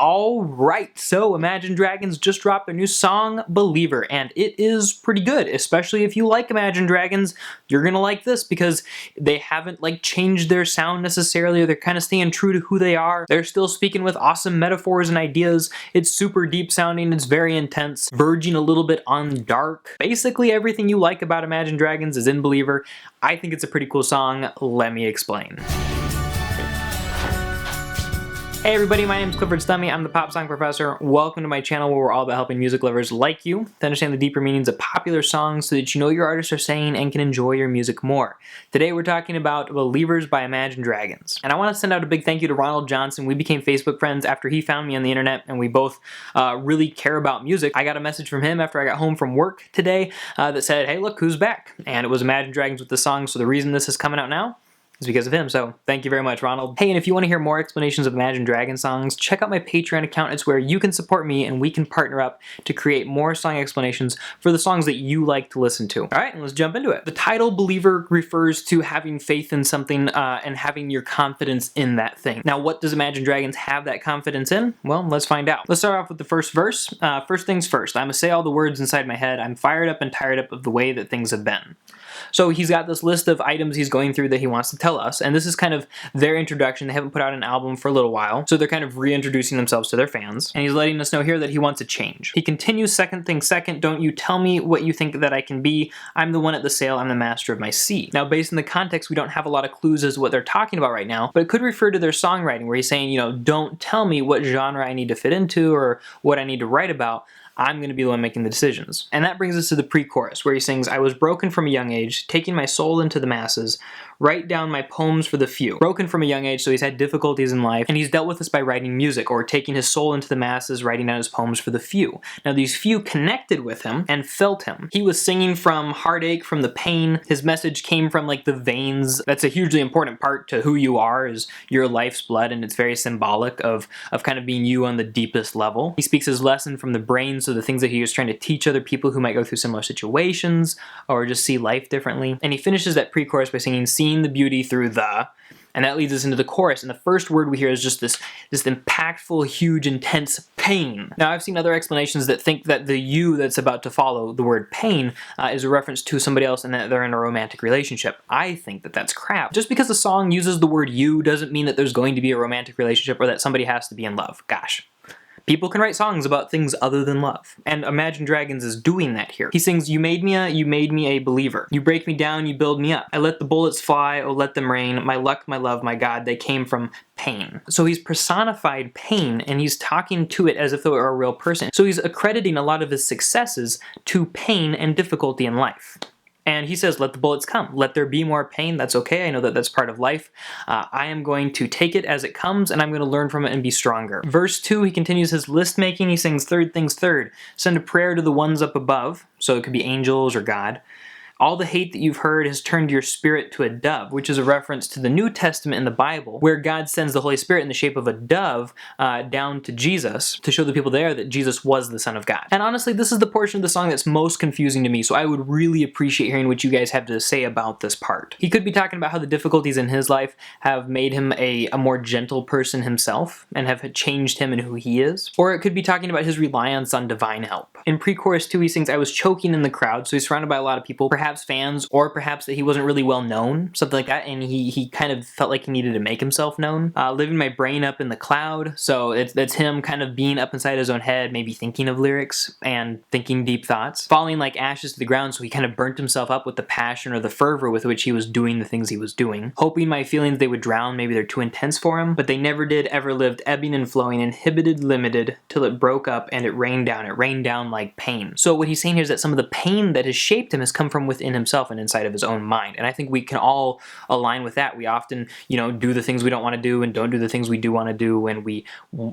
Alright, so Imagine Dragons just dropped their new song, Believer, and it is pretty good, especially if you like Imagine Dragons. You're gonna like this because they haven't changed their sound necessarily, or they're kind of staying true to who they are. They're still speaking with awesome metaphors and ideas. It's super deep sounding, it's very intense, verging a little bit on dark. Basically everything you like about Imagine Dragons is in Believer. I think it's a pretty cool song. Let me explain. Hey everybody, my name is Clifford Stummy. I'm the Pop Song Professor. Welcome to my channel where we're all about helping music lovers like you to understand the deeper meanings of popular songs so that you know what your artists are saying and can enjoy your music more. Today we're talking about Believers by Imagine Dragons. And I want to send out a big thank you to Ronald Johnson. We became Facebook friends after he found me on the internet, and we both really care about music. I got a message from him after I got home from work today that said, hey look, who's back? And it was Imagine Dragons with the song, so the reason this is coming out now is because of him, so thank you very much, Ronald. Hey, and if you want to hear more explanations of Imagine Dragons songs, check out my Patreon account. It's where you can support me and we can partner up to create more song explanations for the songs that you like to listen to. All right, and let's jump into it. The title Believer refers to having faith in something and having your confidence in that thing. Now, what does Imagine Dragons have that confidence in? Well, let's find out. Let's start off with the first verse. First things first, I'm gonna say all the words inside my head. I'm fired up and tired up of the way that things have been. So he's got this list of items he's going through that he wants to tell us, and this is kind of their introduction. They haven't put out an album for a little while, so they're kind of reintroducing themselves to their fans, and he's letting us know here that he wants a change. He continues, second thing second, don't you tell me what you think that I can be. I'm the one at the sail, I'm the master of my sea. Now, based on the context, we don't have a lot of clues as to what they're talking about right now, but it could refer to their songwriting, where he's saying, you know, don't tell me what genre I need to fit into or what I need to write about. I'm going to be the one making the decisions. And that brings us to the pre-chorus, where he sings, I was broken from a young age, taking my soul into the masses, write down my poems for the few. Broken from a young age, so he's had difficulties in life, and he's dealt with this by writing music, or taking his soul into the masses, writing down his poems for the few. Now these few connected with him and felt him. He was singing from heartache, from the pain. His message came from the veins. That's a hugely important part to who you are, is your life's blood, and it's very symbolic of kind of being you on the deepest level. He speaks his lesson from the brain, so the things that he was trying to teach other people who might go through similar situations or just see life differently. And he finishes that pre-chorus by singing, seeing the beauty through the, and that leads us into the chorus, and the first word we hear is just this impactful, huge, intense pain. Now, I've seen other explanations that think that the you that's about to follow the word pain is a reference to somebody else and that they're in a romantic relationship. I think that that's crap. Just because the song uses the word you doesn't mean that there's going to be a romantic relationship or that somebody has to be in love. Gosh. People can write songs about things other than love. And Imagine Dragons is doing that here. He sings, you made me a believer. You break me down, you build me up. I let the bullets fly, oh let them rain. My luck, my love, my God, they came from pain. So he's personified pain, and he's talking to it as if it were a real person. So he's accrediting a lot of his successes to pain and difficulty in life. And he says, let the bullets come. Let there be more pain. That's okay. I know that that's part of life. I am going to take it as it comes, and I'm going to learn from it and be stronger. Verse 2, he continues his list making. He sings, third things third. Send a prayer to the ones up above. So it could be angels or God. All the hate that you've heard has turned your spirit to a dove, which is a reference to the New Testament in the Bible, where God sends the Holy Spirit in the shape of a dove down to Jesus to show the people there that Jesus was the Son of God. And honestly, this is the portion of the song that's most confusing to me, so I would really appreciate hearing what you guys have to say about this part. He could be talking about how the difficulties in his life have made him a more gentle person himself and have changed him and who he is. Or it could be talking about his reliance on divine help. In pre-chorus 2, he sings, I was choking in the crowd, so he's surrounded by a lot of people, perhaps fans, or perhaps that he wasn't really well known, something like that, and he kind of felt like he needed to make himself known. Living my brain up in the cloud, so it's him kind of being up inside his own head, maybe thinking of lyrics and thinking deep thoughts. Falling like ashes to the ground, so he kind of burnt himself up with the passion or the fervor with which he was doing the things he was doing. Hoping my feelings they would drown, maybe they're too intense for him, but they never did, ever lived, ebbing and flowing, inhibited, limited, till it broke up and it rained down like pain. So what he's saying here is that some of the pain that has shaped him has come from within himself and inside of his own mind. And I think we can all align with that. We often, do the things we don't want to do and don't do the things we do want to do, and we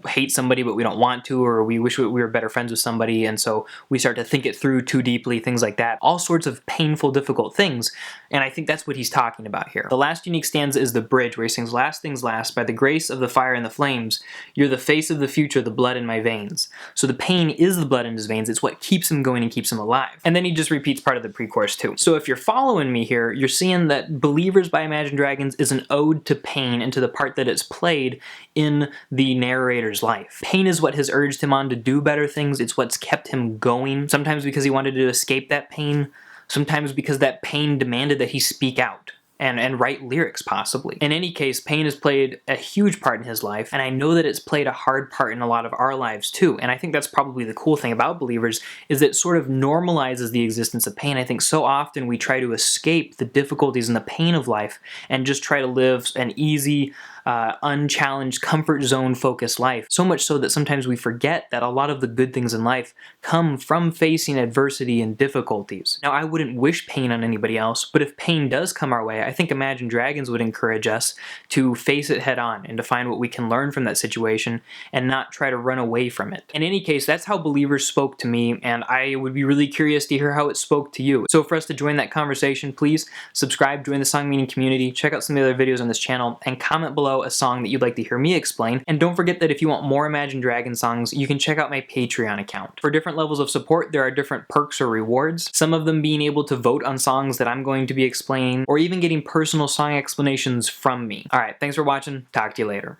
hate somebody but we don't want to, or we wish we were better friends with somebody, and so we start to think it through too deeply, things like that. All sorts of painful, difficult things, and I think that's what he's talking about here. The last unique stanza is the bridge, where he sings, last things last, by the grace of the fire and the flames, you're the face of the future, the blood in my veins. So the pain is the blood in his veins. It's what keeps him going and keeps him alive. And then he just repeats part of the pre-chorus too. So if you're following me here, you're seeing that Believers by Imagine Dragons is an ode to pain and to the part that it's played in the narrator's life. Pain is what has urged him on to do better things. It's what's kept him going, sometimes because he wanted to escape that pain, sometimes because that pain demanded that he speak out and write lyrics, possibly. In any case, pain has played a huge part in his life, and I know that it's played a hard part in a lot of our lives too, and I think that's probably the cool thing about Believers, is that it sort of normalizes the existence of pain. I think so often we try to escape the difficulties and the pain of life and just try to live an easy, unchallenged, comfort zone focused life. So much so that sometimes we forget that a lot of the good things in life come from facing adversity and difficulties. Now, I wouldn't wish pain on anybody else, but if pain does come our way, I think Imagine Dragons would encourage us to face it head on and to find what we can learn from that situation and not try to run away from it. In any case, that's how Believers spoke to me, and I would be really curious to hear how it spoke to you. So for us to join that conversation, please subscribe, join the Song Meaning community, check out some of the other videos on this channel, and comment below a song that you'd like to hear me explain. And don't forget that if you want more Imagine Dragons songs, you can check out my Patreon account. For different levels of support, there are different perks or rewards, some of them being able to vote on songs that I'm going to be explaining, or even getting personal song explanations from me. Alright, thanks for watching, talk to you later.